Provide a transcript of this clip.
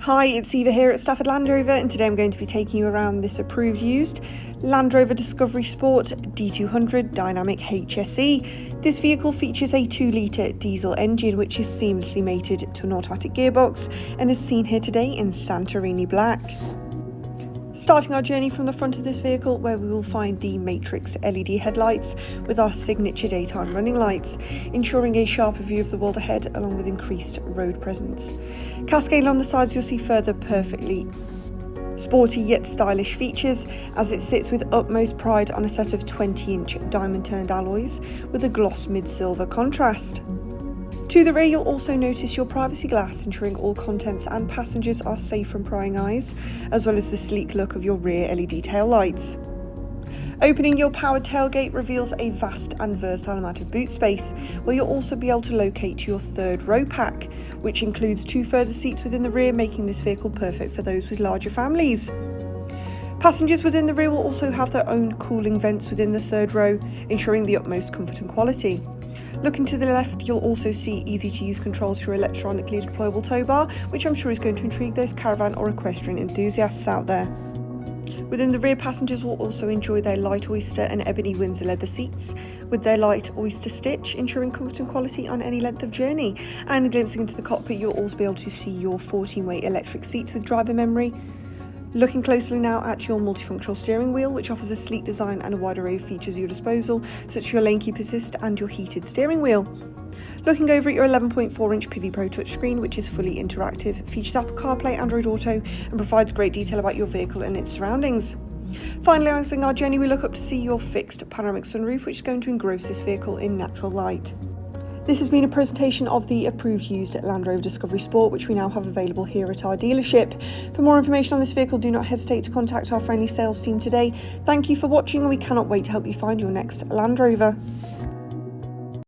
Hi, it's Eva here at Stafford Land Rover, and today I'm going to be taking you around this approved used Land Rover Discovery Sport D200 Dynamic HSE. This vehicle features a 2-litre diesel engine which is seamlessly mated to an automatic gearbox and is seen here today in Santorini Black. Starting our journey from the front of this vehicle, where we will find the Matrix LED headlights with our signature daytime running lights, ensuring a sharper view of the world ahead along with increased road presence. Cascading on the sides, you'll see further perfectly sporty yet stylish features as it sits with utmost pride on a set of 20-inch diamond-turned alloys with a gloss mid-silver contrast. To the rear, you'll also notice your privacy glass, ensuring all contents and passengers are safe from prying eyes, as well as the sleek look of your rear LED tail lights. Opening your powered tailgate reveals a vast and versatile amount of boot space, where you'll also be able to locate your third row pack, which includes 2 further seats within the rear, making this vehicle perfect for those with larger families. Passengers within the rear will also have their own cooling vents within the third row, ensuring the utmost comfort and quality. Looking to the left, you'll also see easy-to-use controls for your electronically deployable tow bar, which I'm sure is going to intrigue those caravan or equestrian enthusiasts out there. Within the rear, passengers will also enjoy their Light Oyster and Ebony Windsor leather seats with their Light Oyster stitch, ensuring comfort and quality on any length of journey. And glimpsing into the cockpit, you'll also be able to see your 14-way electric seats with driver memory. Looking closely now at your multifunctional steering wheel, which offers a sleek design and a wide array of features at your disposal, such as your lane keep assist and your heated steering wheel. Looking over at your 11.4-inch PV Pro touchscreen, which is fully interactive, features Apple CarPlay, Android Auto, and provides great detail about your vehicle and its surroundings. Finally, answering our journey, we look up to see your fixed panoramic sunroof, which is going to engross this vehicle in natural light. This has been a presentation of the approved used Land Rover Discovery Sport, which we now have available here at our dealership. For more information on this vehicle, do not hesitate to contact our friendly sales team today. Thank you for watching, and we cannot wait to help you find your next Land Rover.